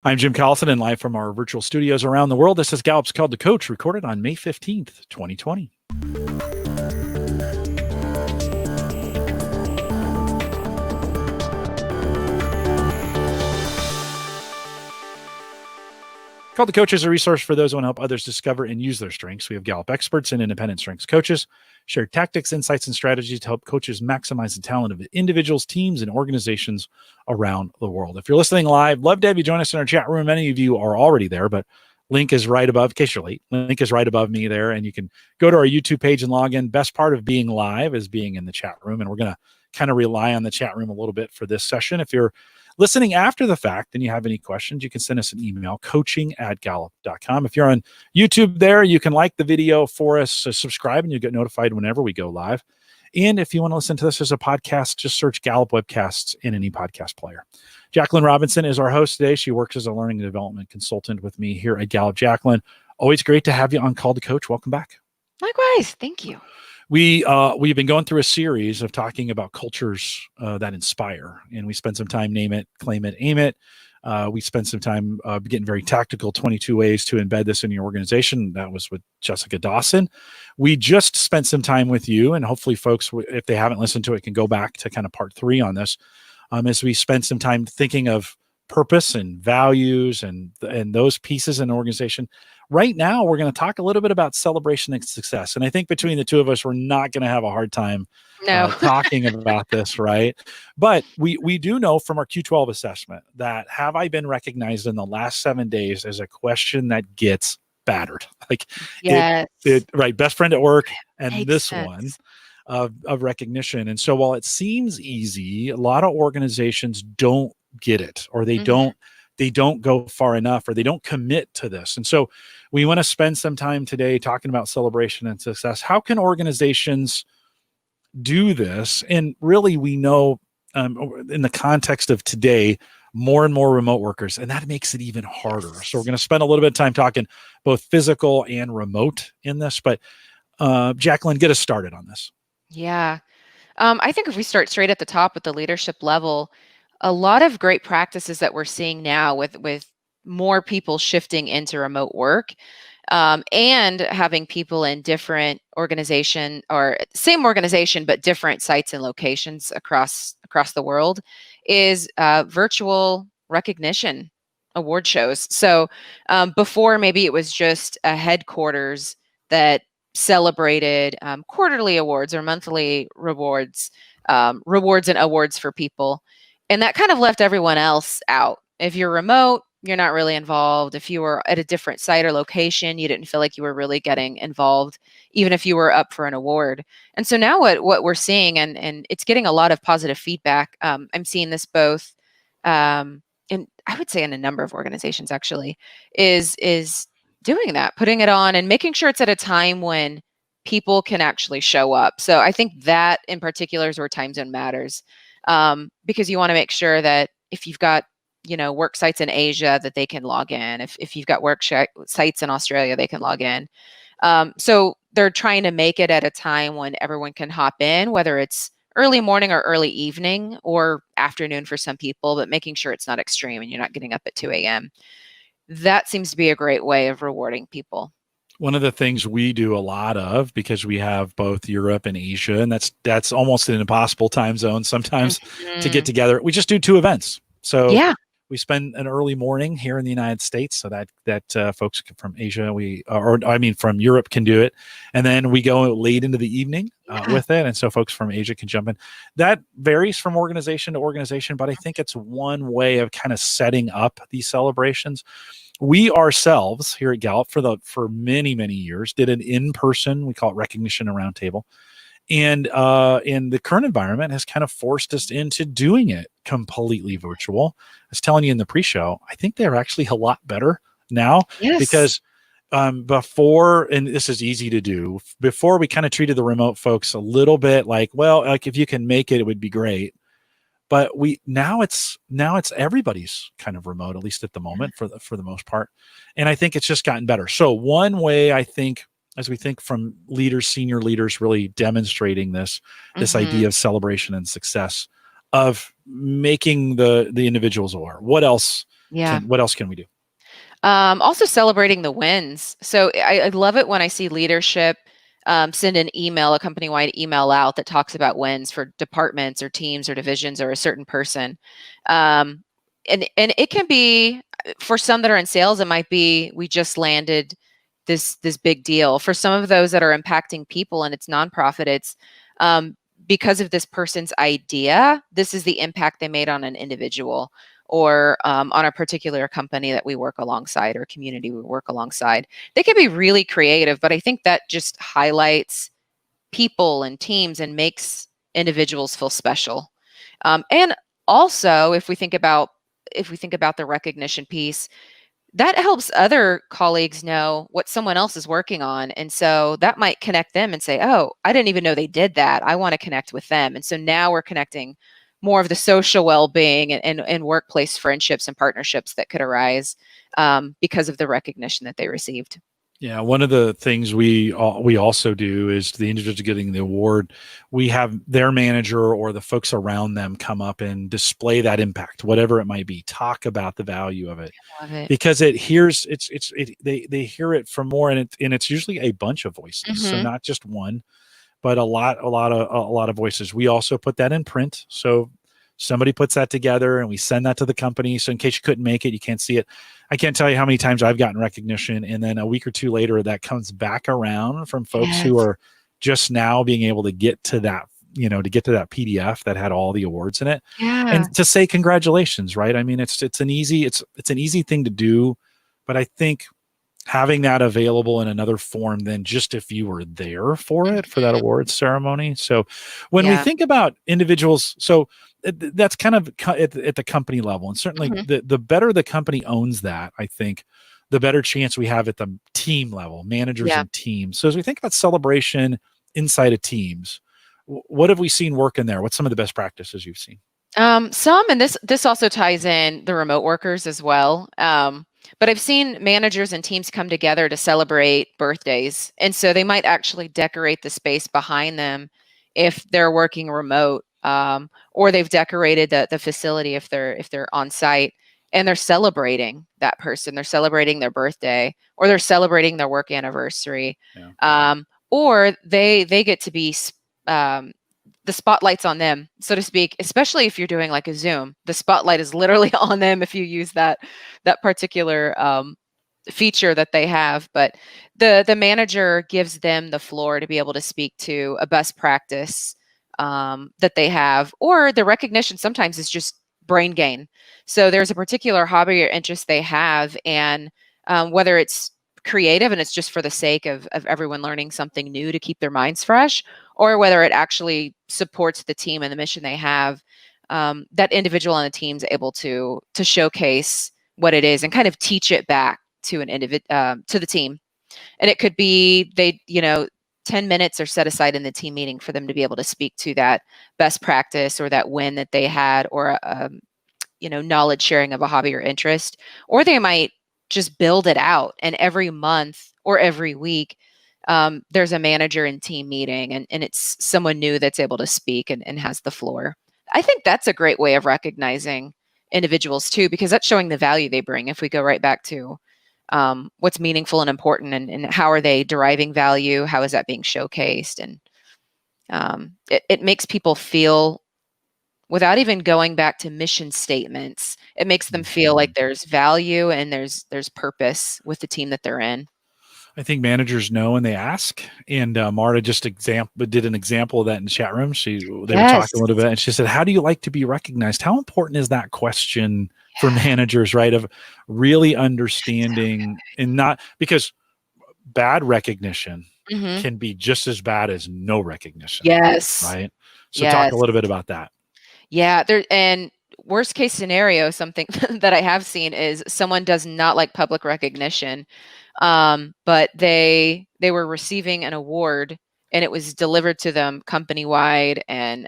I'm Jim Collison, and live from our virtual studios around the world, this is Gallup's Called to Coach, recorded on May 15th, 2020. Called to Coach is a resource for those who want to help others discover and use their strengths. We have Gallup experts and independent strengths coaches share tactics, insights, and strategies to help coaches maximize the talent of individuals, teams, and organizations around the world. If you're listening live, love to have you join us in our chat room. Many of you are already there, but link is right above, in case you're late. Link is right above me there, and you can go to our YouTube page and log in. Best part of being live is being in the chat room, and we're going to kind of rely on the chat room a little bit for this session. If you're listening after the fact and you have any questions, you can send us an email, coaching@gallup.com. If you're on YouTube there, you can like the video for us, subscribe, and you'll get notified whenever we go live. And if you want to listen to this as a podcast, just search Gallup Webcasts in any podcast player. Jaclynn Robinson is our host today. She works as a learning and development consultant with me here at Gallup. Jaclynn, always great to have you on Call to Coach. Welcome back. Likewise. Thank you. We've been going through a series of talking about cultures that inspire, and we spent some time name it, claim it, aim it. We spent some time getting very tactical, 22 ways to embed this in your organization. That was with Jessica Dawson. We just spent some time with you, and hopefully folks, if they haven't listened to it, can go back to kind of part 3 on this, as we spent some time thinking of purpose and values and those pieces in an organization. Right now, we're going to talk a little bit about celebration and success. And I think between the two of us, we're not going to have a hard time talking about this, right? But we do know from our Q12 assessment that have I been recognized in the last 7 days as a question that gets battered. Like, yes. Right, best friend at work, and Makes this sense. one of recognition. And so while it seems easy, a lot of organizations don't get it, or they don't go far enough, or they don't commit to this. And so we want to spend some time today talking about celebration and success. How can organizations do this? And really, we know in the context of today, more and more remote workers, and that makes it even harder. So we're going to spend a little bit of time talking both physical and remote in this. But Jaclynn, get us started on this. Yeah. I think if we start straight at the top with the leadership level, a lot of great practices that we're seeing now with more people shifting into remote work, and having people in different organization or same organization, but different sites and locations across the world, is virtual recognition award shows. So before, maybe it was just a headquarters that celebrated quarterly awards or monthly rewards and awards for people. And that kind of left everyone else out. If you're remote, you're not really involved. If you were at a different site or location, you didn't feel like you were really getting involved, even if you were up for an award. And so now what we're seeing, and it's getting a lot of positive feedback. I'm seeing this both, and I would say in a number of organizations actually, is doing that, putting it on and making sure it's at a time when people can actually show up. So I think that in particular is where time zone matters. Because you want to make sure that if you've got, work sites in Asia, that they can log in. If you've got work sites in Australia, they can log in. So they're trying to make it at a time when everyone can hop in, whether it's early morning or early evening or afternoon for some people, but making sure it's not extreme and you're not getting up at 2 a.m. That seems to be a great way of rewarding people. One of the things we do a lot of, because we have both Europe and Asia, and that's almost an impossible time zone sometimes to get together. We just do 2 events. So we spend an early morning here in the United States, so that folks from Asia, from Europe can do it, and then we go late into the evening with it, and so folks from Asia can jump in. That varies from organization to organization, but I think it's one way of kind of setting up these celebrations. We ourselves here at Gallup for many, many years did an in-person, we call it recognition and roundtable. And in the current environment has kind of forced us into doing it completely virtual. I was telling you in the pre-show, I think they're actually a lot better now because before, and this is easy to do, before we kind of treated the remote folks a little bit like, well, like if you can make it, it would be great. But now it's everybody's kind of remote, at least at the moment, for the most part. And I think it's just gotten better. So one way I think, as we think from leaders, senior leaders, really demonstrating this idea of celebration and success, of making the individuals aware. What else Yeah. What else can we do? Also celebrating the wins. So I love it when I see leadership send a company-wide email out that talks about wins for departments or teams or divisions or a certain person. And it can be, for some that are in sales, it might be, we just landed this big deal. For some of those that are impacting people and it's nonprofit, it's because of this person's idea, this is the impact they made on an individual or on a particular company that we work alongside or community we work alongside. They can be really creative, but I think that just highlights people and teams and makes individuals feel special. And also, if we think about the recognition piece, that helps other colleagues know what someone else is working on. And so that might connect them and say, oh, I didn't even know they did that. I want to connect with them. And so now we're connecting more of the social well-being and workplace friendships and partnerships that could arise because of the recognition that they received. Yeah, one of the things we also do is the individuals getting the award, we have their manager or the folks around them come up and display that impact, whatever it might be. Talk about the value of it, because they hear it from more, and it's usually a bunch of voices, so not just one, but a lot of voices. We also put that in print, so somebody puts that together and we send that to the company. So in case you couldn't make it, you can't see it. I can't tell you how many times I've gotten recognition, and then a week or two later that comes back around from folks who are just now being able to get to that, to get to that PDF that had all the awards in it, and to say congratulations, right? I mean, it's an easy thing to do, but I think having that available in another form than just if you were there for it, for that awards ceremony. So when we think about individuals, so that's kind of at the company level, and certainly the better the company owns that, I think the better chance we have at the team level, managers and teams. So as we think about celebration inside of teams, what have we seen work in there? What's some of the best practices you've seen? Some, and this also ties in the remote workers as well. But I've seen managers and teams come together to celebrate birthdays. And so they might actually decorate the space behind them if they're working remote, or they've decorated the facility if they're on site, and they're celebrating that person. They're celebrating their birthday, or they're celebrating their work anniversary. Or they get to be the spotlight's on them, so to speak, especially if you're doing like a Zoom. The spotlight is literally on them if you use that particular feature that they have. But the manager gives them the floor to be able to speak to a best practice that they have, or the recognition sometimes is just brain gain. So there's a particular hobby or interest they have, and whether it's creative and it's just for the sake of everyone learning something new to keep their minds fresh, or whether it actually supports the team and the mission they have, that individual on the team's able to showcase what it is and kind of teach it back to to the team. And it could be 10 minutes are set aside in the team meeting for them to be able to speak to that best practice or that win that they had, or knowledge sharing of a hobby or interest. Or they might just build it out, and every month or every week there's a manager and team meeting, and it's someone new that's able to speak and has the floor. I think that's a great way of recognizing individuals too, because that's showing the value they bring. If we go right back to what's meaningful and important, and how are they deriving value, how is that being showcased, and it makes people feel, without even going back to mission statements, it makes them feel like there's value and there's purpose with the team that they're in. I think managers know when they ask, and Marta just did an example of that in the chat room. They were talking a little bit, and she said, "How do you like to be recognized?" How important is that question for managers, right? Of really understanding, and not because bad recognition can be just as bad as no recognition. Yes. Right. So talk a little bit about that. Yeah. And worst case scenario, something that I have seen is someone does not like public recognition. But they were receiving an award, and it was delivered to them company wide, and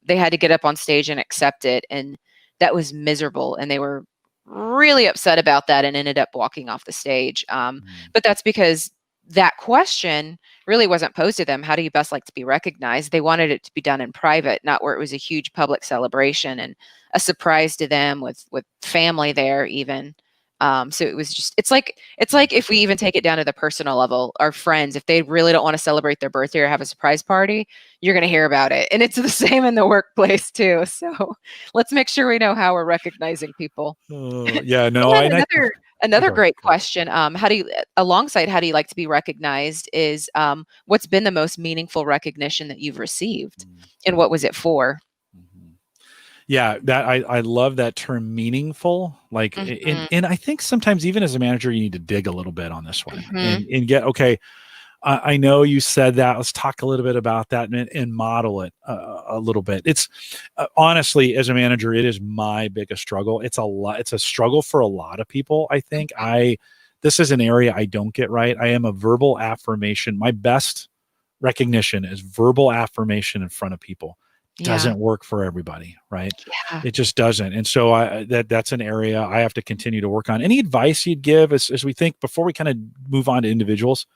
they had to get up on stage and accept it, and that was miserable, and they were really upset about that and ended up walking off the stage. But that's because that question really wasn't posed to them. How do you best like to be recognized? They wanted it to be done in private, not where it was a huge public celebration and a surprise to them with family there even. So it was just, it's like if we even take it down to the personal level, our friends, if they really don't want to celebrate their birthday or have a surprise party, you're going to hear about it. And it's the same in the workplace too. So let's make sure we know how we're recognizing people. Yeah, no, And then another great go ahead. question, how do you like to be recognized is, what's been the most meaningful recognition that you've received, and what was it for? Yeah, that I love that term meaningful. Like, and I think sometimes even as a manager, you need to dig a little bit on this one and get, okay, I know you said that. Let's talk a little bit about that and model it a little bit. It's honestly, as a manager, it is my biggest struggle. It's a struggle for a lot of people. I think this is an area I don't get right. I am a verbal affirmation. My best recognition is verbal affirmation in front of people. Doesn't work for everybody, right? Yeah. It just doesn't. And so that's an area I have to continue to work on. Any advice you'd give as we think before we kind of move on to individuals?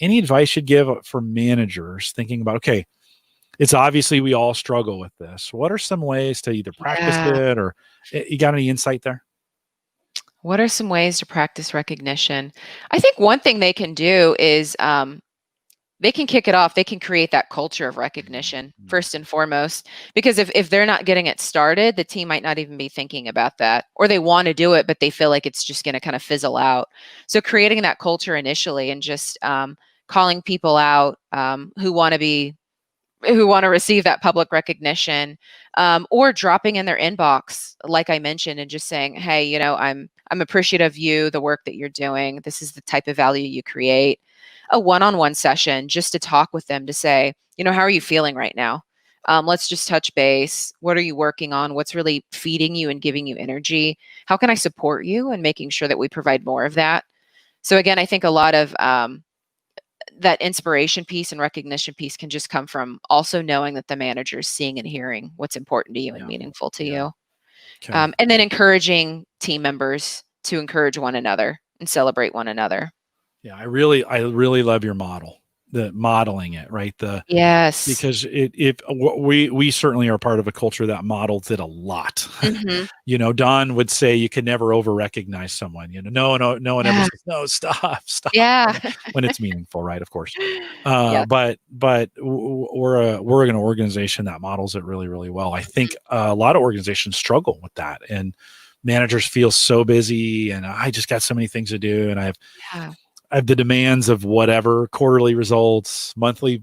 Any advice you'd give for managers thinking about, okay, it's obviously we all struggle with this. What are some ways to either practice it, or you got any insight there? What are some ways to practice recognition? I think one thing they can do is, they can kick it off. They can create that culture of recognition first and foremost, because if they're not getting it started, the team might not even be thinking about that, or they want to do it, but they feel like it's just going to kind of fizzle out. So creating that culture initially and just calling people out who want to receive that public recognition, or dropping in their inbox, like I mentioned, and just saying, hey, I'm appreciative of you, the work that you're doing. This is the type of value you create. A one-on-one session just to talk with them to say, how are you feeling right now? Let's just touch base. What are you working on? What's really feeding you and giving you energy? How can I support you? And making sure that we provide more of that. So again, I think a lot of that inspiration piece and recognition piece can just come from also knowing that the manager is seeing and hearing what's important to you and meaningful to you. Okay. And then encouraging team members to encourage one another and celebrate one another. Yeah, I really love your model, the modeling it, right? Yes. Because we certainly are part of a culture that models it a lot. Don would say you can never over recognize someone. No one ever says, no, stop. Yeah. when it's meaningful, right? Of course. Yeah. But we're an organization that models it really, really well. I think a lot of organizations struggle with that, and managers feel so busy, and I just got so many things to do, and I have the demands of whatever quarterly results, monthly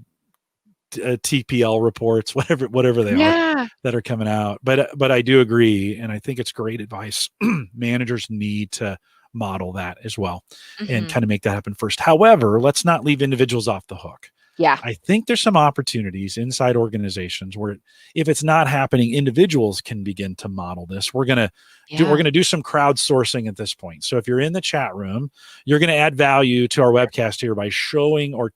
TPL reports, whatever they are that are coming out. But I do agree, and I think it's great advice. Managers need to model that as well and kind of make that happen first. However, let's not leave individuals off the hook. Yeah. I think there's some opportunities inside organizations where if it's not happening, individuals can begin to model this. We're going to do some crowdsourcing at this point. So if you're in the chat room, you're going to add value to our webcast here by showing or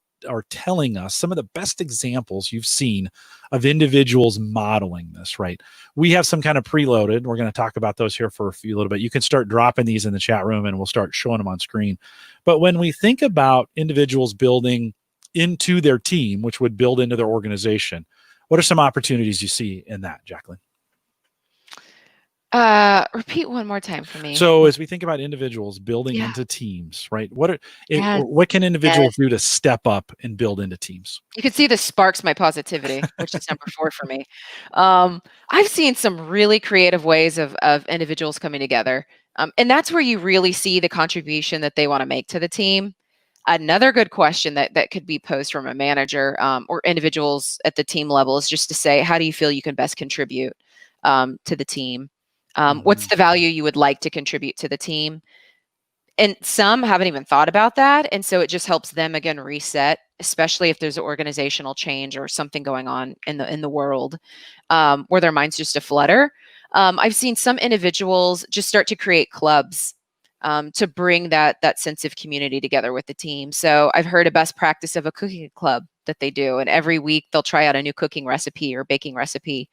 telling us some of the best examples you've seen of individuals modeling this, right? We have some kind of preloaded. We're going to talk about those here for a little bit. You can start dropping these in the chat room and we'll start showing them on screen. But when we think about individuals building into their team, which would build into their organization, what are some opportunities you see in that, Jaclynn? Repeat one more time for me. So as we think about individuals building into teams, right? What can individuals do to step up and build into teams? You can see this sparks my positivity, which is number 4 for me. I've seen some really creative ways of individuals coming together. And that's where you really see the contribution that they want to make to the team. Another good question that could be posed from a manager or individuals at the team level is just to say, how do you feel you can best contribute to the team? What's the value you would like to contribute to the team? And some haven't even thought about that. And so it just helps them, again, reset, especially if there's an organizational change or something going on in the world where their mind's just aflutter. I've seen some individuals just start to create clubs to bring that sense of community together with the team. So I've heard a best practice of a cooking club that they do. And every week they'll try out a new cooking recipe or baking recipe.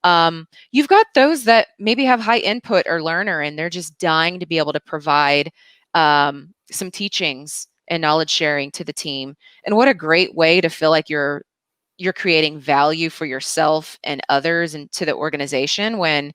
You've got those that maybe have high input or learner, and they're just dying to be able to provide some teachings and knowledge sharing to the team. And what a great way to feel like you're creating value for yourself and others and to the organization when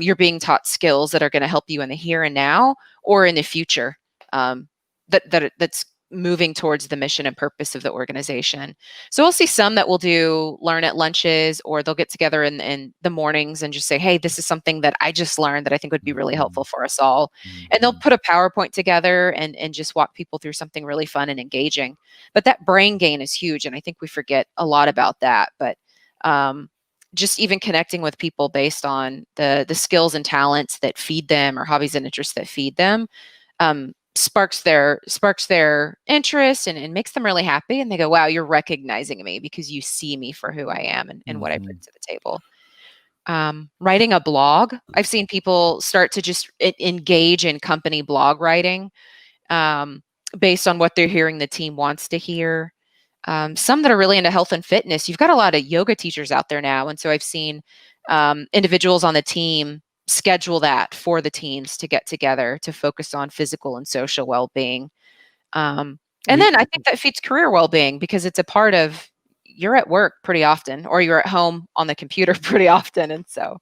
you're being taught skills that are going to help you in the here and now or in the future, that's moving towards the mission and purpose of the organization. So we'll see some that will do learn at lunches, or they'll get together in the mornings and just say, hey, this is something that I just learned that I think would be really helpful for us all. And they'll put a PowerPoint together and just walk people through something really fun and engaging. But that brain gain is huge. And I think we forget a lot about that. But just even connecting with people based on the skills and talents that feed them, or hobbies and interests that feed them, sparks their interest and makes them really happy. And they go, wow, you're recognizing me because you see me for who I am and what I bring to the table. Writing a blog. I've seen people start to just engage in company blog writing based on what they're hearing the team wants to hear. Some that are really into health and fitness. You've got a lot of yoga teachers out there now. And so I've seen individuals on the team schedule that for the teams to get together to focus on physical and social well-being. And then I think that feeds career well-being because it's a part of, you're at work pretty often, or you're at home on the computer pretty often. And so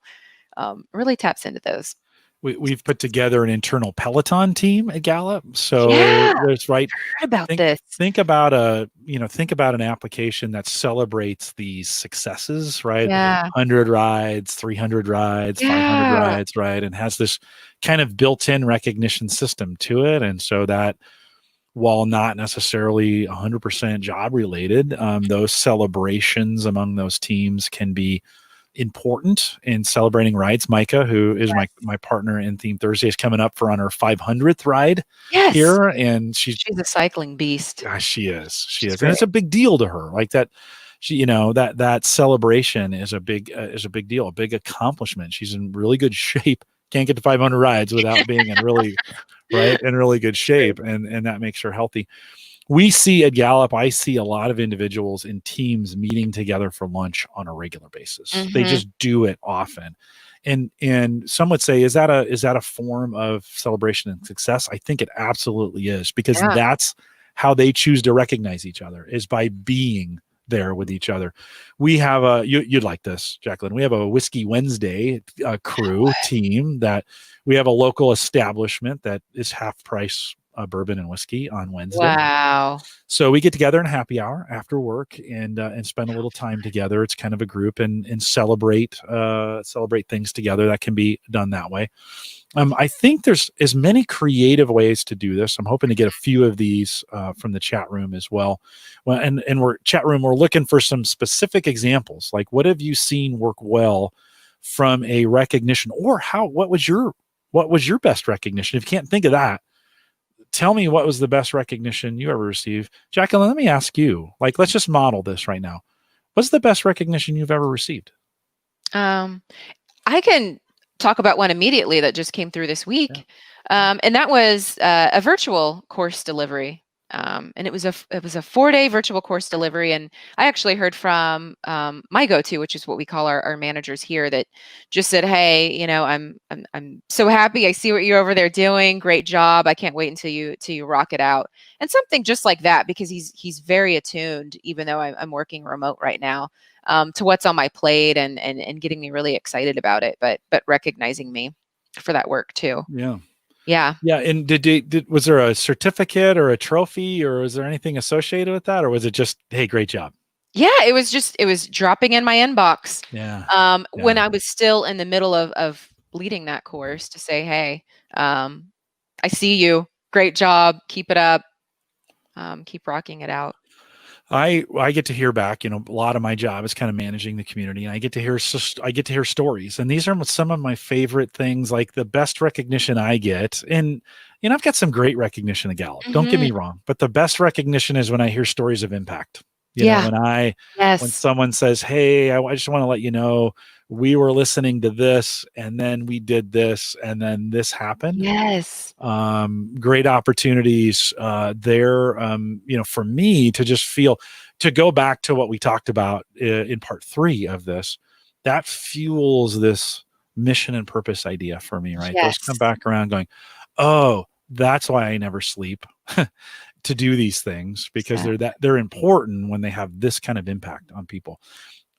really taps into those. We've put together an internal Peloton team at Gallup. So there's heard about this. Think about an application that celebrates these successes, right? 100 rides, 300 rides, 500 rides, right? And has this kind of built-in recognition system to it. And so that, while not necessarily 100% job related, those celebrations among those teams can be important in celebrating rides. Micah, who is my partner in Theme Thursday, is coming up for on her 500th ride here, and she's a cycling beast. Gosh, she is, and it's a big deal to her. Like that, she, that celebration is a big deal, a big accomplishment. She's in really good shape. Can't get to 500 rides without being in really good shape, and that makes her healthy. We see at Gallup, I see a lot of individuals in teams meeting together for lunch on a regular basis. They just do it often. And some would say, is that a form of celebration and success? I think it absolutely is, because that's how they choose to recognize each other, is by being there with each other. We have you'd like this, Jaclynn. We have a Whiskey Wednesday crew team that we have a local establishment that is half price bourbon and whiskey on Wednesday. Wow. So we get together in happy hour after work and spend a little time together. It's kind of a group and celebrate things together. That can be done that way. I think there's as many creative ways to do this. I'm hoping to get a few of these from the chat room as well. Well, and we're looking for some specific examples. Like, what have you seen work well from a recognition, or what was your best recognition? If you can't think of that, tell me what was the best recognition you ever received. Jaclynn, let me ask you, like, let's just model this right now. What's the best recognition you've ever received? I can talk about one immediately that just came through this week. And that was a virtual course delivery. And it was a 4-day virtual course delivery. And I actually heard from my go-to, which is what we call our managers here, that just said, hey, I'm so happy. I see what you're over there doing. Great job. I can't wait until you rock it out. And something just like that, because he's very attuned, even though I'm working remote right now, to what's on my plate and getting me really excited about it, but recognizing me for that work too. Yeah. And was there a certificate or a trophy, or was there anything associated with that, or was it just, hey, great job? Yeah, it was dropping in my inbox. When I was still in the middle of leading that course, to say, hey, I see you. Great job. Keep it up. Keep rocking it out. I get to hear back, a lot of my job is kind of managing the community, and I get to hear stories. And these are some of my favorite things, like the best recognition I get. And, I've got some great recognition at Gallup. Don't get me wrong, but the best recognition is when I hear stories of impact. When someone says, hey, I just want to let you know, we were listening to this, and then we did this, and then this happened. Yes. Great opportunities there, for me to just to go back to what we talked about in part 3 of this, that fuels this mission and purpose idea for me, right? Those come back around going, oh, that's why I never sleep. to do these things because they're important when they have this kind of impact on people.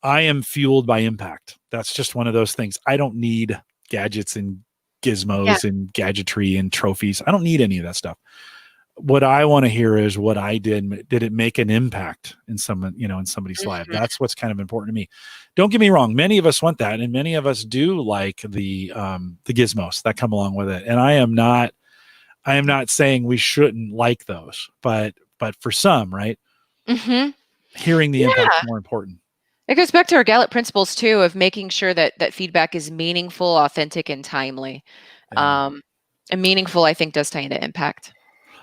I am fueled by impact. That's just one of those things. I don't need gadgets and gizmos and gadgetry and trophies. I don't need any of that stuff. What I want to hear is what I did. Did it make an impact in someone, in somebody's life? That's what's kind of important to me. Don't get me wrong. Many of us want that. And many of us do like the gizmos that come along with it. And I am not saying we shouldn't like those, but for some, right. Hearing the impact is more important. It goes back to our Gallup principles too, of making sure that feedback is meaningful, authentic, and timely. And meaningful, I think, does tie into impact.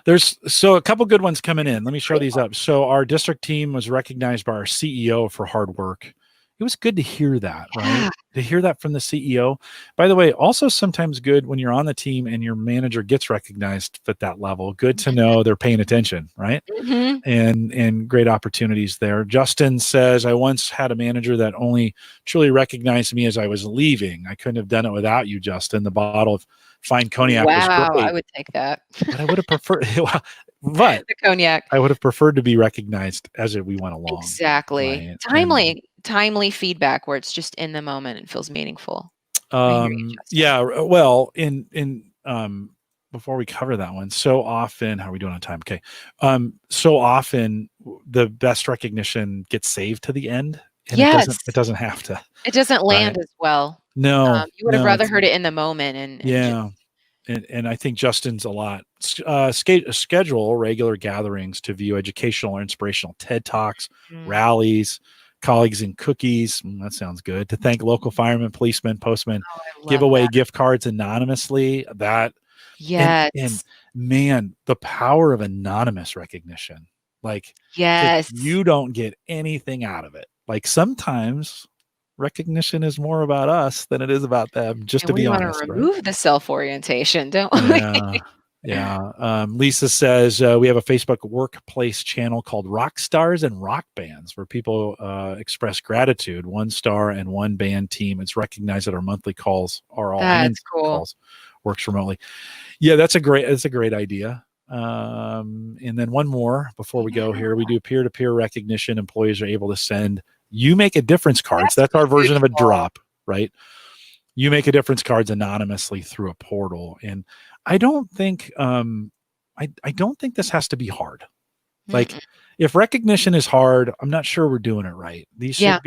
There's a couple good ones coming in. Let me show these up. So our district team was recognized by our CEO for hard work. It was good to hear that, right? To hear that from the CEO. By the way, also sometimes good when you're on the team and your manager gets recognized at that level. Good to know they're paying attention, right? And great opportunities there. Justin says, I once had a manager that only truly recognized me as I was leaving. I couldn't have done it without you, Justin. The bottle of fine cognac was great. I would take that. But I would have preferred but the cognac. I would have preferred to be recognized as we went along. Exactly. Right? Timely feedback where it's just in the moment and feels meaningful. Well, in before we cover that one, so often, how are we doing on time? Okay. So often the best recognition gets saved to the end. And it doesn't have to. It doesn't land as well. No. You would have rather heard it in the moment. And I think Justin's a lot. Schedule regular gatherings to view educational or inspirational TED Talks, rallies, colleagues and cookies. That sounds good. To thank local firemen, policemen, postmen, give away gift cards anonymously. And man, the power of anonymous recognition. You don't get anything out of it. Sometimes recognition is more about us than it is about them, just to be honest. We want to remove the self-orientation, don't we? Lisa says, we have a Facebook workplace channel called Rock Stars and Rock Bands where people express gratitude. 1 star and 1 band team. It's recognized that our monthly calls are all hands calls. Works remotely. Yeah, that's a great idea. And then one more before we go here. We do peer-to-peer recognition. Employees are able to send You Make a Difference cards. That's our version of a drop, right? You Make a Difference cards anonymously through a portal. And I don't think I don't think this has to be hard. If recognition is hard, I'm not sure we're doing it right. These should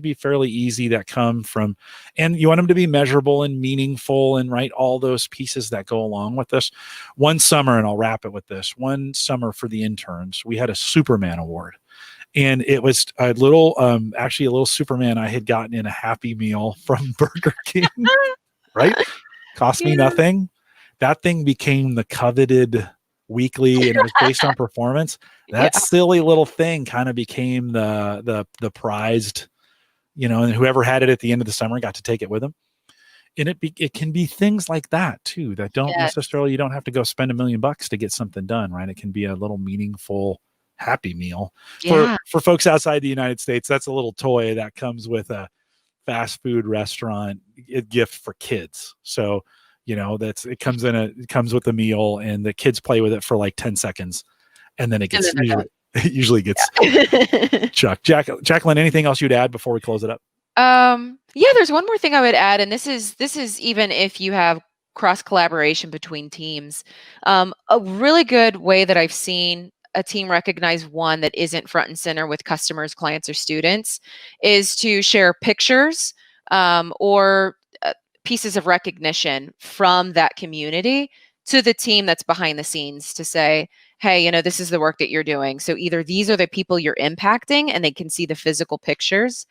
be fairly easy that come from, and you want them to be measurable and meaningful and right, all those pieces that go along with this. One summer, and I'll wrap it with this. One summer for the interns, we had a Superman award. And it was a little Superman I had gotten in a Happy Meal from Burger King, right? Cost me nothing. That thing became the coveted weekly, and it was based on performance. That silly little thing kind of became the prized, and whoever had it at the end of the summer got to take it with them. And it can be things like that too, that don't necessarily, you don't have to go spend $1 million to get something done, right? It can be a little meaningful Happy Meal. For folks outside the United States, that's a little toy that comes with a fast food restaurant gift for kids. So it comes with a meal, and the kids play with it for like 10 seconds, and then it usually gets chucked. Jaclynn, anything else you'd add before we close it up? There's one more thing I would add, and this is even if you have cross collaboration between teams. A really good way that I've seen a team recognize one that isn't front and center with customers, clients, or students is to share pictures or pieces of recognition from that community to the team that's behind the scenes to say, hey, this is the work that you're doing. So either these are the people you're impacting and they can see the physical pictures,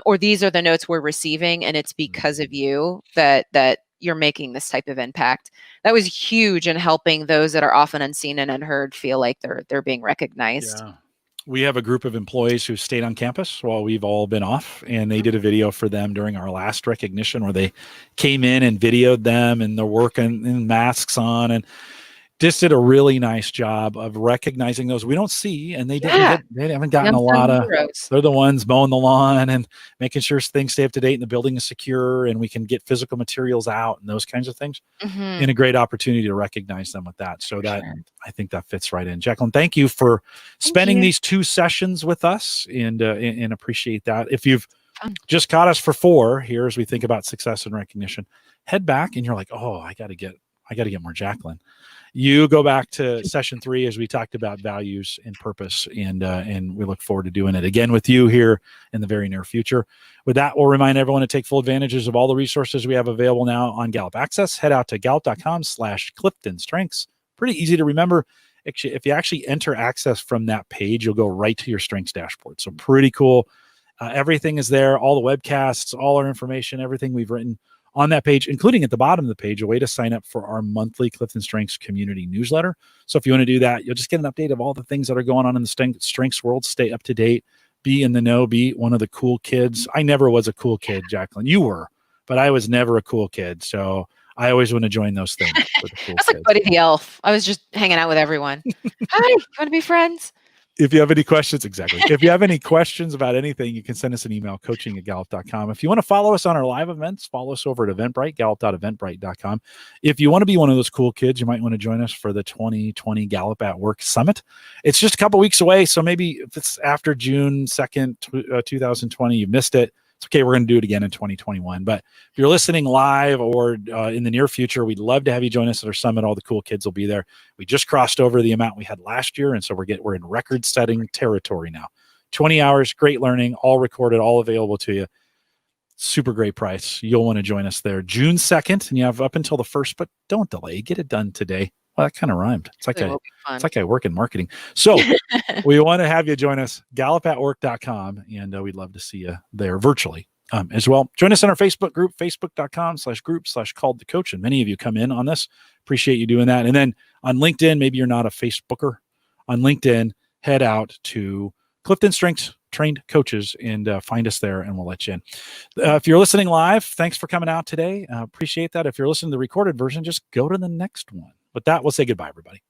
or these are the notes we're receiving and it's because of you that you're making this type of impact. That was huge in helping those that are often unseen and unheard feel like they're being recognized. Yeah. We have a group of employees who stayed on campus while we've all been off, and they did a video for them during our last recognition where they came in and videoed them and they're working in masks on. And just did a really nice job of recognizing those we don't see, and they haven't gotten a lot of heroes. They're the ones mowing the lawn and making sure things stay up to date and the building is secure and we can get physical materials out and those kinds of things. And a great opportunity to recognize them with that. So I think that fits right in. Jaclynn, thank you for spending these 2 sessions with us, and appreciate that. If you've just caught us for 4 here as we think about success and recognition, head back and you're like, oh, I got to get more Jaclynn. You go back to session 3 as we talked about values and purpose, and we look forward to doing it again with you here in the very near future. With that, we'll remind everyone to take full advantages of all the resources we have available now on Gallup Access. Head out to gallup.com/CliftonStrengths. Pretty easy to remember. Actually, if you actually enter Access from that page, you'll go right to your Strengths dashboard. So pretty cool. Everything is there, all the webcasts, all our information, everything we've written on that page, including at the bottom of the page, a way to sign up for our monthly Clifton Strengths community newsletter. So if you want to do that, you'll just get an update of all the things that are going on in the Strengths world. Stay up to date, be in the know, be one of the cool kids. I never was a cool kid, Jaclynn. You were, but I was never a cool kid. So I always want to join those things. With the cool I was like Buddy the Elf. I was just hanging out with everyone. Hi, you want to be friends? If you have any questions, if you have any questions about anything, you can send us an email, coaching@gallup.com. If you want to follow us on our live events, follow us over at Eventbrite, gallup.eventbrite.com. If you want to be one of those cool kids, you might want to join us for the 2020 Gallup at Work Summit. It's just a couple weeks away, so maybe if it's after June 2nd, 2020, you missed it. It's okay. We're going to do it again in 2021. But if you're listening live or in the near future, we'd love to have you join us at our summit. All the cool kids will be there. We just crossed over the amount we had last year, and so we're in record-setting territory now. 20 hours, great learning, all recorded, all available to you. Super great price. You'll want to join us there June 2nd, and you have up until the 1st, but don't delay. Get it done today. Well, that kind of rhymed. It's like I work in marketing. So we want to have you join us, gallupatwork.com, and we'd love to see you there virtually as well. Join us on our Facebook group, facebook.com/group/called the coach. And many of you come in on this. Appreciate you doing that. And then on LinkedIn, maybe you're not a Facebooker. On LinkedIn, head out to Clifton Strengths Trained Coaches and find us there, and we'll let you in. If you're listening live, thanks for coming out today. Appreciate that. If you're listening to the recorded version, just go to the next one. With that, we'll say goodbye, everybody.